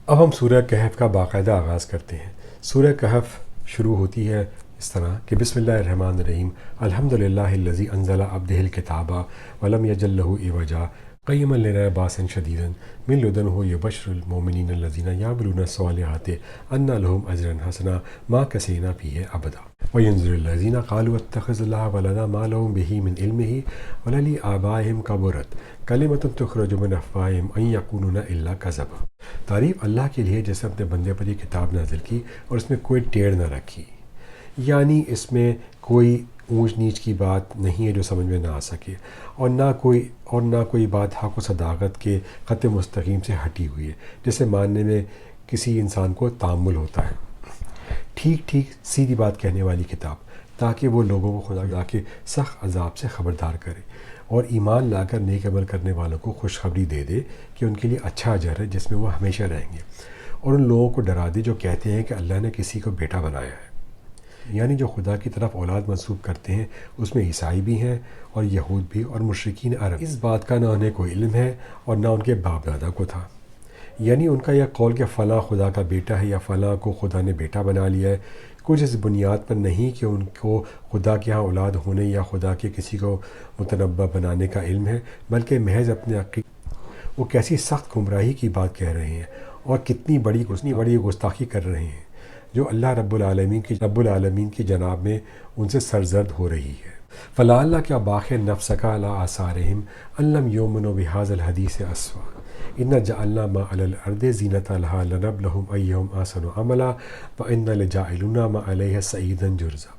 اب ہم سورہ کہف کا باقاعدہ آغاز کرتے ہیں۔ سورہ کہف شروع ہوتی ہے اس طرح کہ بسم اللہ الرحمن الرحیم، الحمد للہ الذی انزل عبدہ الکتاب ولم یجعل لہ عوجا قیما لينذر باسا شدیدا من لدنہ یبشر المؤمنین الذین یعملون الصالحات ان لهم اجرا حسنا ماکثین فیہ ابدا وینذر الذین قالوا اتخذ اللہ ولدا ما لهم به من علمہ وللآبائہم کبرت کلمۃ تخرج من افواہہم ان یقولون الا کذبا۔ تعریف اللہ کے لیے جس نے اپنے بندے پر یہ کتاب نازل کی اور اس میں کوئی ٹیڑھ نہ رکھی، یعنی اس میں کوئی اونچ نیچ کی بات نہیں ہے جو سمجھ میں نہ آ سکے، اور نہ کوئی بات حق و صداقت کے خط مستقیم سے ہٹی ہوئی ہے جسے ماننے میں کسی انسان کو تامل ہوتا ہے۔ ٹھیک سیدھی بات کہنے والی کتاب، تاکہ وہ لوگوں کو خدا کے سخت عذاب سے خبردار کرے اور ایمان لا کر نیک عمل کرنے والوں کو خوشخبری دے دے کہ ان کے لیے اچھا اجر ہے جس میں وہ ہمیشہ رہیں گے، اور ان لوگوں کو ڈرا دے جو کہتے ہیں کہ اللہ نے کسی کو بیٹا بنایا ہے، یعنی جو خدا کی طرف اولاد منسوب کرتے ہیں اس میں عیسائی بھی ہیں اور یہود بھی اور مشرکین عرب۔ اس بات کا نہ انہیں کوئی علم ہے اور نہ ان کے باپ دادا کو تھا، یعنی ان کا یہ قول کہ فلاں خدا کا بیٹا ہے یا فلاں کو خدا نے بیٹا بنا لیا ہے، کچھ اس بنیاد پر نہیں کہ ان کو خدا کے ہاں اولاد ہونے یا خدا کے کسی کو متنبع بنانے کا علم ہے، بلکہ محض اپنے وہ کیسی سخت گمراہی کی بات کہہ رہے ہیں اور کتنی بڑی گستاخی کر رہے ہیں جو اللہ رب العالمین کی جناب میں ان سے سرزد ہو رہی ہے۔ فلعل کیا باخر نفسک علی آثارہم ان لم یؤمنوا بہذا الحدیث اسفا انا جعلنا ما علی الارض زینۃ لها لنبلوہم ایہم احسن عملا وانا لجاعلون ما علیہا صعیدا جرزا۔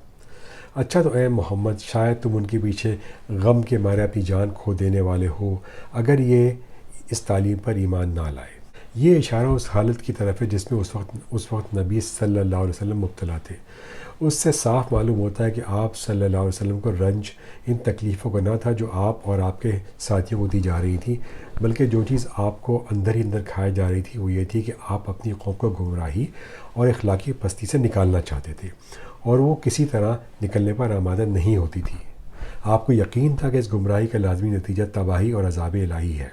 اچھا تو اے محمد، شاید تم ان کے پیچھے غم کے مارے اپنی جان کھو دینے والے ہو اگر یہ اس تعلیم پر ایمان نہ لائے۔ یہ اشارہ اس حالت کی طرف ہے جس میں اس وقت نبی صلی اللہ علیہ وسلم مبتلا تھے۔ اس سے صاف معلوم ہوتا ہے کہ آپ صلی اللہ علیہ وسلم کو رنج ان تکلیفوں کا نہ تھا جو آپ اور آپ کے ساتھیوں کو دی جا رہی تھی، بلکہ جو چیز آپ کو اندر ہی اندر کھائی جا رہی تھی وہ یہ تھی کہ آپ اپنی قوم کو گمراہی اور اخلاقی پستی سے نکالنا چاہتے تھے، اور وہ کسی طرح نکلنے پر آمادہ نہیں ہوتی تھی۔ آپ کو یقین تھا کہ اس گمراہی کا لازمی نتیجہ تباہی اور عذاب الہی ہے۔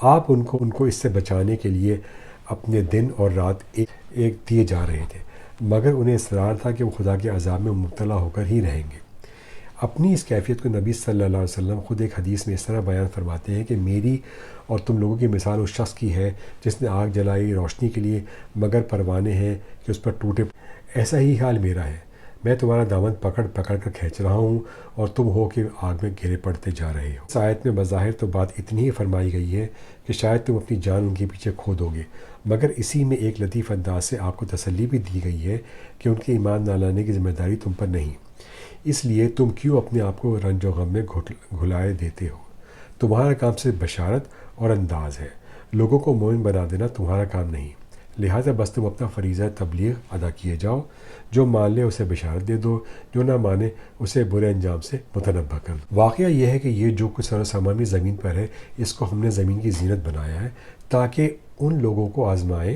آپ ان کو اس سے بچانے کے لیے اپنے دن اور رات ایک دیے جا رہے تھے، مگر انہیں اصرار تھا کہ وہ خدا کے عذاب میں مبتلا ہو کر ہی رہیں گے۔ اپنی اس کیفیت کو نبی صلی اللہ علیہ وسلم خود ایک حدیث میں اس طرح بیان فرماتے ہیں کہ میری اور تم لوگوں کی مثال اس شخص کی ہے جس نے آگ جلائی روشنی کے لیے، مگر پروانے ہیں کہ اس پر ٹوٹے۔ ایسا ہی حال میرا ہے، میں تمہارا دامن پکڑ کر کھینچ رہا ہوں اور تم ہو کہ آگ میں گرے پڑتے جا رہے ہو۔ اس آیت میں بظاہر تو بات اتنی ہی فرمائی گئی ہے کہ شاید تم اپنی جان ان کے پیچھے کھو دو گے، مگر اسی میں ایک لطیف انداز سے آپ کو تسلی بھی دی گئی ہے کہ ان کے ایمان نہ لانے کی ذمہ داری تم پر نہیں، اس لیے تم کیوں اپنے آپ کو رنج و غم میں گھلائے دیتے ہو؟ تمہارا کام صرف بشارت اور انداز ہے، لوگوں کو مومن بنا دینا تمہارا کام نہیں، لہٰذا بس تم اپنا فریضہ تبلیغ ادا کیے جاؤ، جو مان لے اسے بشارت دے دو، جو نہ مانے اسے برے انجام سے متنبہ کر دو۔ واقعہ یہ ہے کہ یہ جو کچھ سر و سامان بھی زمین پر ہے اس کو ہم نے زمین کی زینت بنایا ہے تاکہ ان لوگوں کو آزمائے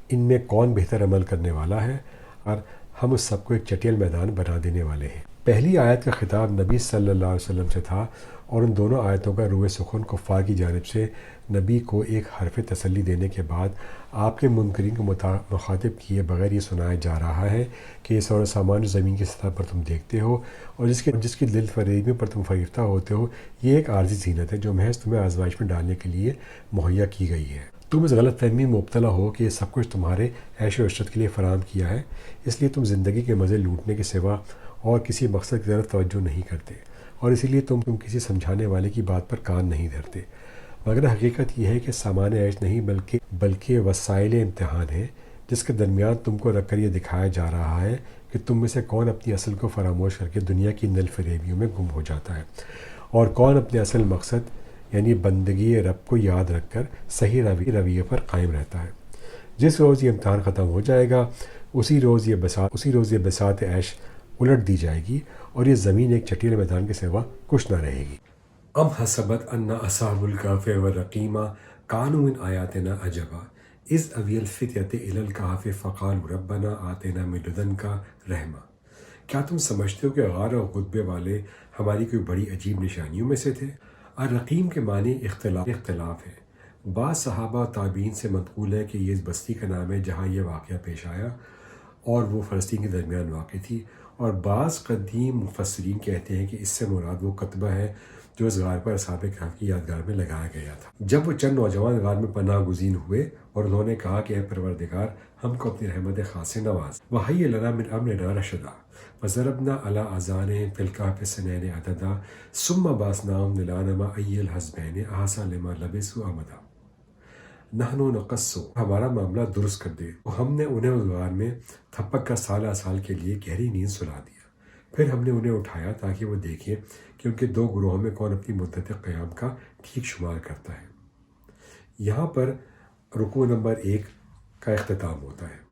ان میں کون بہتر عمل کرنے والا ہے، اور ہم اس سب کو ایک چٹیل میدان بنا دینے والے ہیں۔ پہلی آیت کا خطاب نبی صلی اللہ علیہ وسلم سے تھا، اور ان دونوں آیتوں کا روح سخن کفار کی جانب سے نبی کو ایک حرف تسلی دینے کے بعد آپ کے منکرین کو مخاطب کیے بغیر یہ سنایا جا رہا ہے کہ یہ سر و سامان جو زمین کی سطح پر تم دیکھتے ہو اور جس کی دل فریبی پر تم فریفتہ ہوتے ہو، یہ ایک عارضی زینت ہے جو محض تمہیں آزمائش میں ڈالنے کے لیے مہیا کی گئی ہے۔ تم اس غلط فہمی میں مبتلا ہو کہ یہ سب کچھ تمہارے عیش و عشرت کے لیے فراہم کیا ہے، اس لیے تم زندگی کے مزے لوٹنے کے سوا اور کسی مقصد کی طرف توجہ نہیں کرتے، اور اسی لیے تم کسی سمجھانے والے کی بات پر کان نہیں دھرتے، مگر حقیقت یہ ہے کہ سامان عیش نہیں بلکہ وسائل امتحان ہے جس کے درمیان تم کو رکھ کر یہ دکھایا جا رہا ہے کہ تم میں سے کون اپنی اصل کو فراموش کر کے دنیا کی نل فریبیوں میں گم ہو جاتا ہے، اور کون اپنے اصل مقصد یعنی بندگی رب کو یاد رکھ کر صحیح رویے پر قائم رہتا ہے۔ جس روز یہ امتحان ختم ہو جائے گا اسی روز یہ بساط عیش الٹ دی جائے گی اور یہ زمین ایک چٹیل میدان کے سوا کچھ نہ رہے گی۔ ام حسبت ان اصحاب الکہف والرقیم کانوا من آیاتنا عجبا اذ اوی الفتیۃ الی الکہف فقالوا ربنا آتنا من لدنک رحمہ۔ کیا تم سمجھتے ہو کہ غار اور غدبے والے ہماری کوئی بڑی عجیب نشانیوں میں سے تھے؟ الرقیم کے معنی اختلاف ہے، بعض صحابہ و تابعین سے منقول ہے کہ یہ اس بستی کا نام ہے جہاں یہ واقعہ پیش آیا اور وہ فلسطین کے درمیان واقع تھی، اور بعض قدیم مفسرین کہتے ہیں کہ اس سے مراد وہ کتبہ ہے جو اس غار پر اصحاب کہف کی یادگار میں لگایا گیا تھا۔ جب وہ چند نوجوان غار میں پناہ گزین ہوئے اور انہوں نے کہا کہ اے پروردگار، ہم کو اپنی رحمت خاص سے نواز، وَهَيِّئْ لَنَا مِنْ أَمْرِنَا رَشَدًا فَضَرَبْنَا عَلَىٰ آذَانِهِمْ فِي الْكَهْفِ سِنِينَ عَدَدًا ثُمَّ بَعَثْنَاهُمْ لِنَعْلَمَ أَيَّ الْحِزْبَيْنِ أَحْصَىٰ لِمَا لَبِثُوا أَمَدًا نحن نقص، ہمارا معاملہ درست کر دے۔ تو ہم نے انہیں اس غار میں تھپک کر سالہ سال کے لیے گہری نیند سلا دیا۔ پھر ہم نے انہیں اٹھایا تاکہ وہ دیکھیں کہ ان کے دو گروہوں میں کون اپنی مدت قیام کا ٹھیک شمار کرتا ہے۔ یہاں پر رکوع نمبر 1 کا اختتام ہوتا ہے۔